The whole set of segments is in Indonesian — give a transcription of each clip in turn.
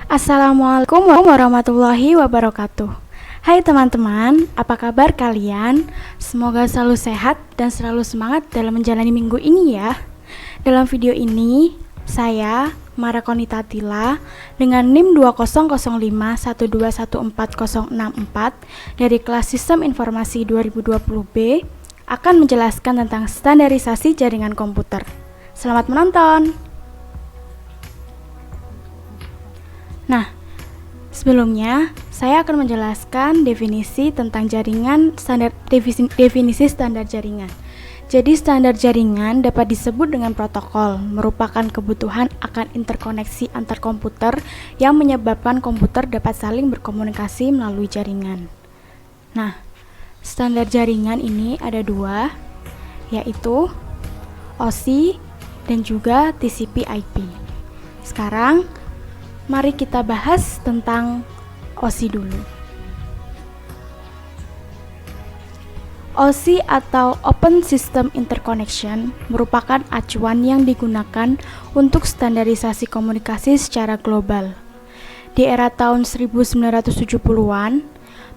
Assalamualaikum warahmatullahi wabarakatuh. Hai teman-teman, apa kabar kalian? Semoga selalu sehat dan selalu semangat dalam menjalani minggu ini ya. Dalam video ini, saya Mara Konita Tila dengan NIM 2005121404 dari kelas Sistem Informasi 2020B akan menjelaskan tentang standarisasi jaringan komputer. Selamat menonton. Nah, sebelumnya saya akan menjelaskan definisi tentang jaringan definisi standar jaringan. Jadi standar jaringan dapat disebut dengan protokol, merupakan kebutuhan akan interkoneksi antar komputer yang menyebabkan komputer dapat saling berkomunikasi melalui jaringan. Nah, standar jaringan ini ada dua, yaitu OSI dan juga TCP/IP. Sekarang mari kita bahas tentang OSI dulu. OSI atau Open System Interconnection merupakan acuan yang digunakan untuk standarisasi komunikasi secara global. Di era tahun 1970-an,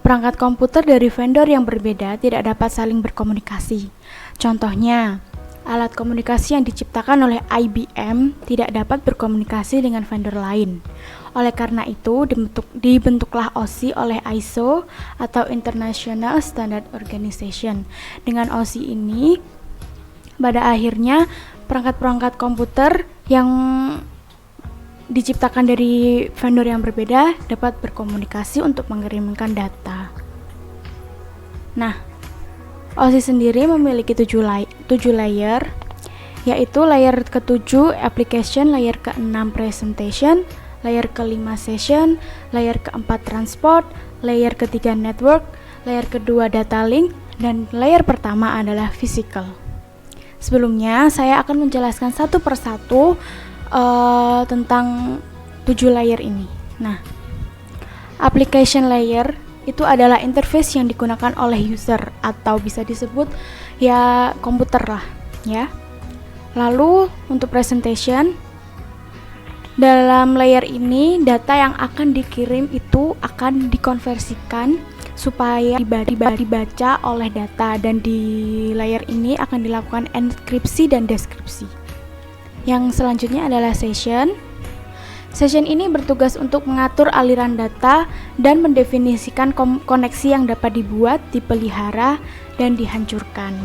perangkat komputer dari vendor yang berbeda tidak dapat saling berkomunikasi. Contohnya, alat komunikasi yang diciptakan oleh IBM tidak dapat berkomunikasi dengan vendor lain. Oleh karena itu, dibentuklah OSI oleh ISO atau International Standard Organization. Dengan OSI ini, pada akhirnya perangkat-perangkat komputer yang diciptakan dari vendor yang berbeda dapat berkomunikasi untuk mengirimkan data. Nah, OSI sendiri memiliki 7 layer, yaitu layer ke-7 application, layer ke-6 presentation, layer ke-5 session, layer ke-4 transport, layer ke-3 network, layer ke-2 data link, dan layer pertama adalah physical. Sebelumnya saya akan menjelaskan satu persatu tentang 7 layer ini. Nah, application layer itu adalah interface yang digunakan oleh user atau bisa disebut ya komputer lah ya. Lalu untuk presentation, dalam layer ini data yang akan dikirim itu akan dikonversikan supaya dibaca oleh data, dan di layer ini akan dilakukan enkripsi dan deskripsi. Yang selanjutnya adalah session. Session ini bertugas untuk mengatur aliran data dan mendefinisikan koneksi yang dapat dibuat, dipelihara, dan dihancurkan.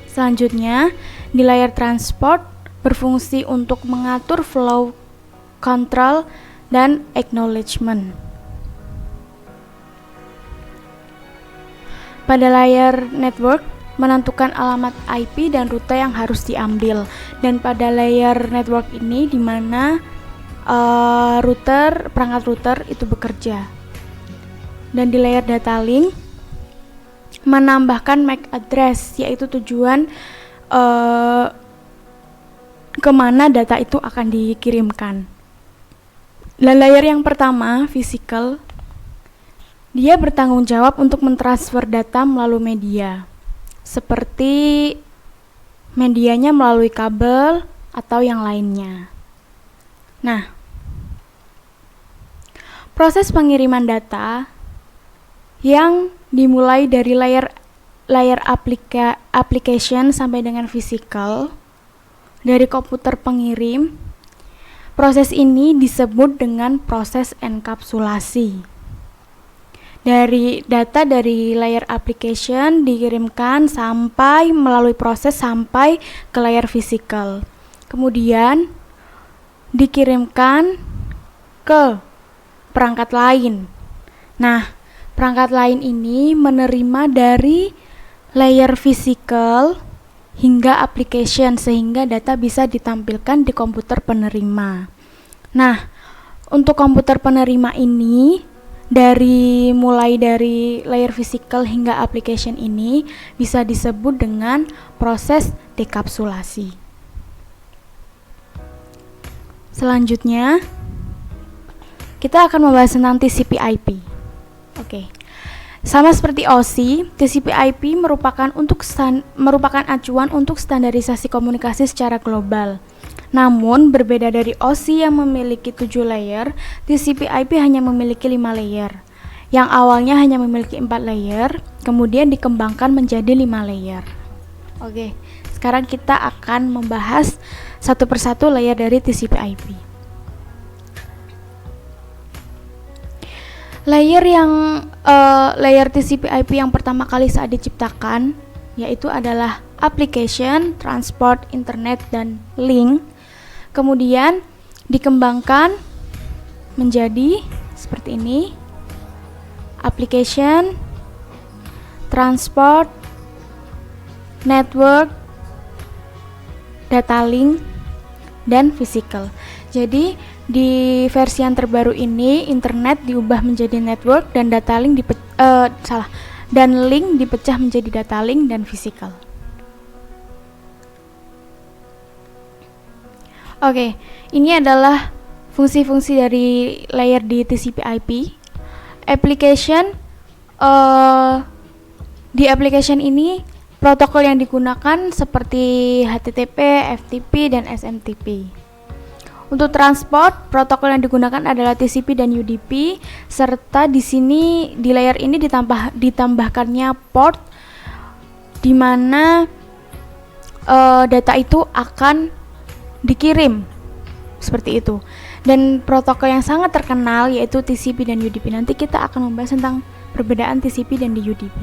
Selanjutnya, di layer transport berfungsi untuk mengatur flow, control, dan acknowledgement. Pada layer network, menentukan alamat IP dan rute yang harus diambil, dan pada layer network ini di mana perangkat router itu bekerja. Dan di layer data link menambahkan MAC address, yaitu tujuan kemana data itu akan dikirimkan. Dan layer yang pertama, physical, dia bertanggung jawab untuk mentransfer data melalui media, seperti medianya melalui kabel atau yang lainnya. Nah, proses pengiriman data yang dimulai dari layer application sampai dengan physical dari komputer pengirim, proses ini disebut dengan proses enkapsulasi. Dari data dari layer application dikirimkan sampai melalui proses sampai ke layer physical. Kemudian dikirimkan ke perangkat lain. Nah, perangkat lain ini menerima dari layer physical hingga application sehingga data bisa ditampilkan di komputer penerima. Nah, untuk komputer penerima ini mulai dari layer physical hingga application ini bisa disebut dengan proses dekapsulasi. Selanjutnya, kita akan membahas tentang TCP/IP. Oke. Sama seperti OSI, TCP/IP merupakan acuan untuk standarisasi komunikasi secara global. Namun, berbeda dari OSI yang memiliki 7 layer, TCP/IP hanya memiliki 5 layer. Yang awalnya hanya memiliki 4 layer, kemudian dikembangkan menjadi 5 layer. Oke, sekarang kita akan membahas satu persatu layer dari TCP/IP. Layer TCP/IP yang pertama kali saat diciptakan yaitu adalah application, transport, internet, dan link. Kemudian dikembangkan menjadi seperti ini: application, transport, network, data link, dan physical. Jadi di versi yang terbaru ini internet diubah menjadi network dan link dipecah menjadi data link dan physical. Oke, ini adalah fungsi-fungsi dari layer di TCP/IP. Application, di application ini protokol yang digunakan seperti HTTP, FTP, dan SMTP. Untuk transport, protokol yang digunakan adalah TCP dan UDP, serta di sini di layer ini ditambahkannya port di mana data itu akan dikirim seperti itu. Dan protokol yang sangat terkenal yaitu TCP dan UDP. Nanti kita akan membahas tentang perbedaan TCP dan UDP.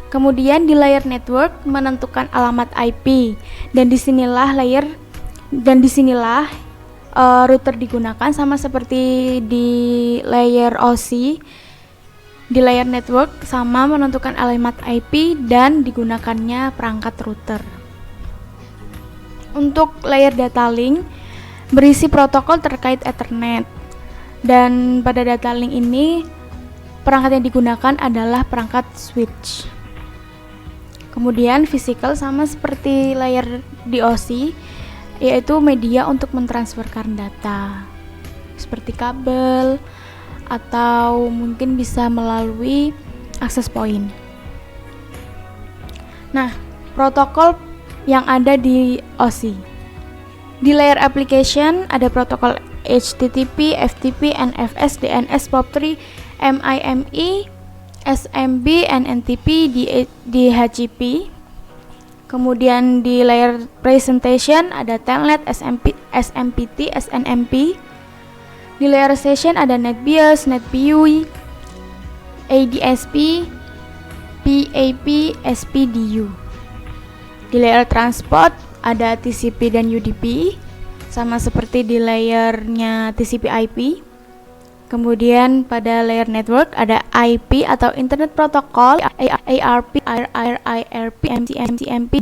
Kemudian di layer network menentukan alamat IP, dan disinilah router digunakan, sama seperti di layer OSI. Di layer network sama menentukan alamat IP dan digunakannya perangkat router. Untuk layer data link berisi protokol terkait Ethernet, dan pada data link ini perangkat yang digunakan adalah perangkat switch. Kemudian physical sama seperti layer di OSI, yaitu media untuk mentransferkan data seperti kabel atau mungkin bisa melalui access point. Nah, protokol yang ada di OSI. Di layer application ada protokol HTTP, FTP, NFS, DNS, POP3, MIME, SMB, NNTP, DHCP. Kemudian di layer presentation ada Telnet, SMPT, SNMP. Di layer session ada NetBIOS, NetBIOS, ADSP, PAP, SPDU. Di layer transport ada TCP dan UDP, sama seperti di layernya TCP/IP. Kemudian pada layer network ada IP atau Internet Protocol, ARP, IRP, MCMP.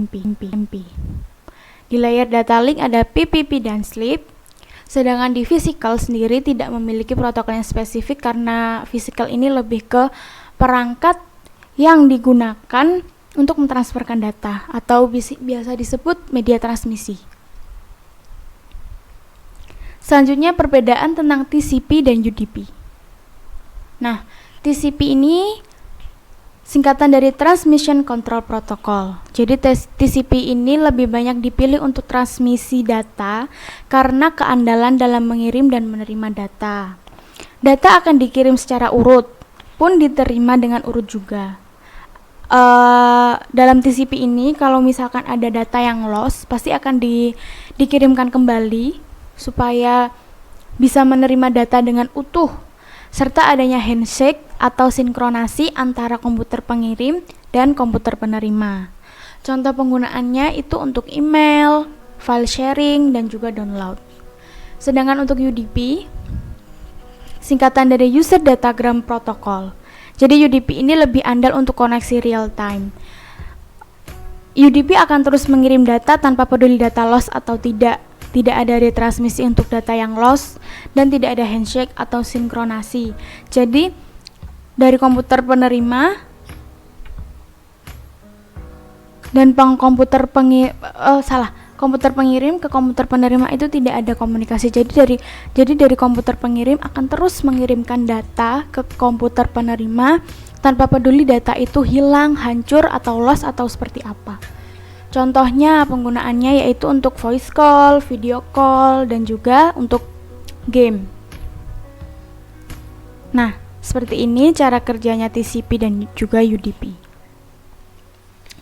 Di layer data link ada PPP dan SLIP. Sedangkan di physical sendiri tidak memiliki protokol yang spesifik, karena physical ini lebih ke perangkat yang digunakan untuk mentransferkan data atau biasa disebut media transmisi. Selanjutnya perbedaan tentang TCP dan UDP. Nah, TCP ini singkatan dari Transmission Control Protocol. Jadi TCP ini lebih banyak dipilih untuk transmisi data karena keandalan dalam mengirim dan menerima data. Data akan dikirim secara urut, pun diterima dengan urut juga. Dalam TCP ini kalau misalkan ada data yang loss, pasti akan dikirimkan kembali supaya bisa menerima data dengan utuh, serta adanya handshake atau sinkronasi antara komputer pengirim dan komputer penerima. Contoh penggunaannya itu untuk email, file sharing, dan juga download. Sedangkan untuk UDP, singkatan dari User Datagram Protocol. Jadi UDP ini lebih andal untuk koneksi real time. UDP akan terus mengirim data tanpa peduli data loss atau tidak. Tidak ada retransmisi untuk data yang loss dan tidak ada handshake atau sinkronasi. Jadi dari komputer penerima dan komputer pengirim ke komputer penerima itu tidak ada komunikasi. Jadi dari komputer pengirim akan terus mengirimkan data ke komputer penerima tanpa peduli data itu hilang, hancur, atau loss atau seperti apa. Contohnya penggunaannya yaitu untuk voice call, video call, dan juga untuk game. Nah, seperti ini cara kerjanya TCP dan juga UDP.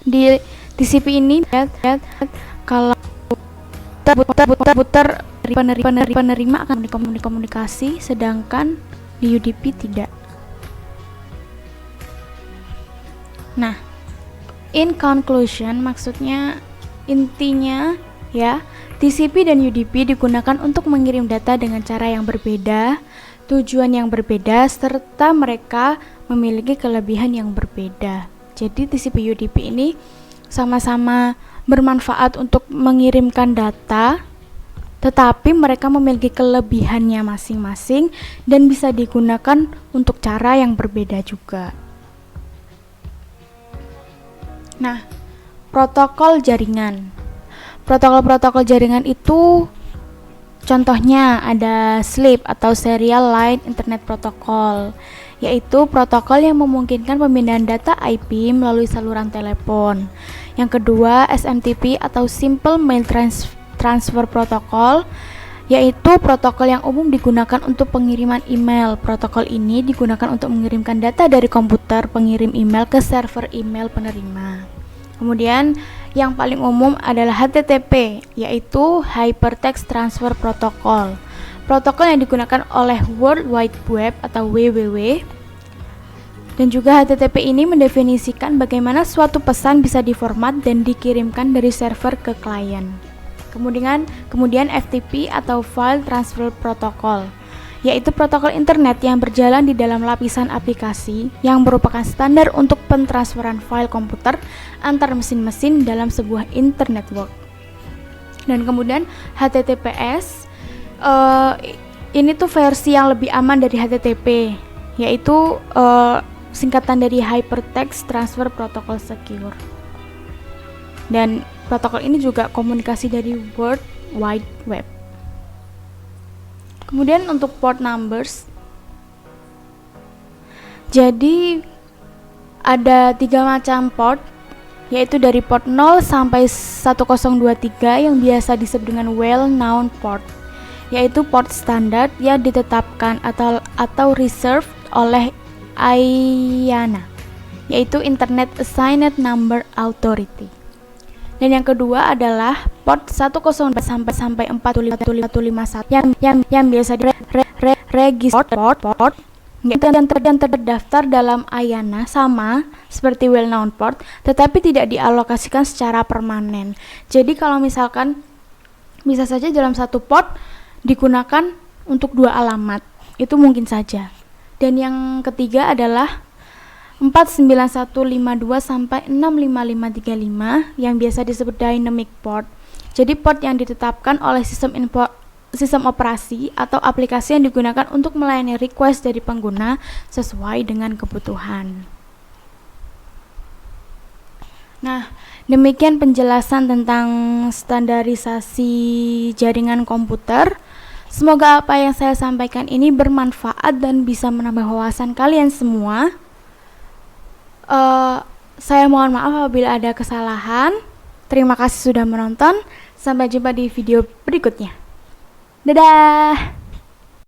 Di TCP ini kalau putar penerima akan komunikasi, sedangkan di UDP tidak. Nah, in conclusion, maksudnya intinya ya, TCP dan UDP digunakan untuk mengirim data dengan cara yang berbeda, tujuan yang berbeda, serta mereka memiliki kelebihan yang berbeda. Jadi TCP UDP ini sama-sama bermanfaat untuk mengirimkan data, tetapi mereka memiliki kelebihannya masing-masing dan bisa digunakan untuk cara yang berbeda juga. Nah, protokol jaringan. Protokol-protokol jaringan itu contohnya ada SLIP atau Serial Line Internet Protocol, yaitu protokol yang memungkinkan pemindahan data IP melalui saluran telepon. Yang kedua, SMTP atau Simple Mail Transfer Protocol, yaitu protokol yang umum digunakan untuk pengiriman email. Protokol ini digunakan untuk mengirimkan data dari komputer pengirim email ke server email penerima. Kemudian yang paling umum adalah HTTP, yaitu Hypertext Transfer Protocol. Protokol yang digunakan oleh World Wide Web atau WWW. Dan juga HTTP ini mendefinisikan bagaimana suatu pesan bisa diformat dan dikirimkan dari server ke klien. Kemudian FTP atau File Transfer Protocol, yaitu protokol internet yang berjalan di dalam lapisan aplikasi yang merupakan standar untuk pentransferan file komputer antar mesin-mesin dalam sebuah internet network. Dan kemudian HTTPS, ini tuh versi yang lebih aman dari HTTP, yaitu singkatan dari Hypertext Transfer Protocol Secure. Dan protokol ini juga komunikasi dari World Wide Web. Kemudian untuk port numbers, jadi ada 3 macam port, yaitu dari port 0 sampai 1023 yang biasa disebut dengan well-known port, yaitu port standar yang ditetapkan atau reserved oleh IANA, yaitu Internet Assigned Number Authority. Dan yang kedua adalah port 10 sampai 451 yang biasa diregister port yang terdaftar dalam IANA sama seperti well-known port, tetapi tidak dialokasikan secara permanen. Jadi kalau misalkan bisa saja dalam satu port digunakan untuk 2 alamat, itu mungkin saja. Dan yang ketiga adalah 49152 sampai 65535 yang biasa disebut dynamic port. Jadi port yang ditetapkan oleh sistem operasi atau aplikasi yang digunakan untuk melayani request dari pengguna sesuai dengan kebutuhan. Nah, demikian penjelasan tentang standarisasi jaringan komputer. Semoga apa yang saya sampaikan ini bermanfaat dan bisa menambah wawasan kalian semua. Saya mohon maaf apabila ada kesalahan. Terima kasih sudah menonton. Sampai jumpa di video berikutnya. Dadah!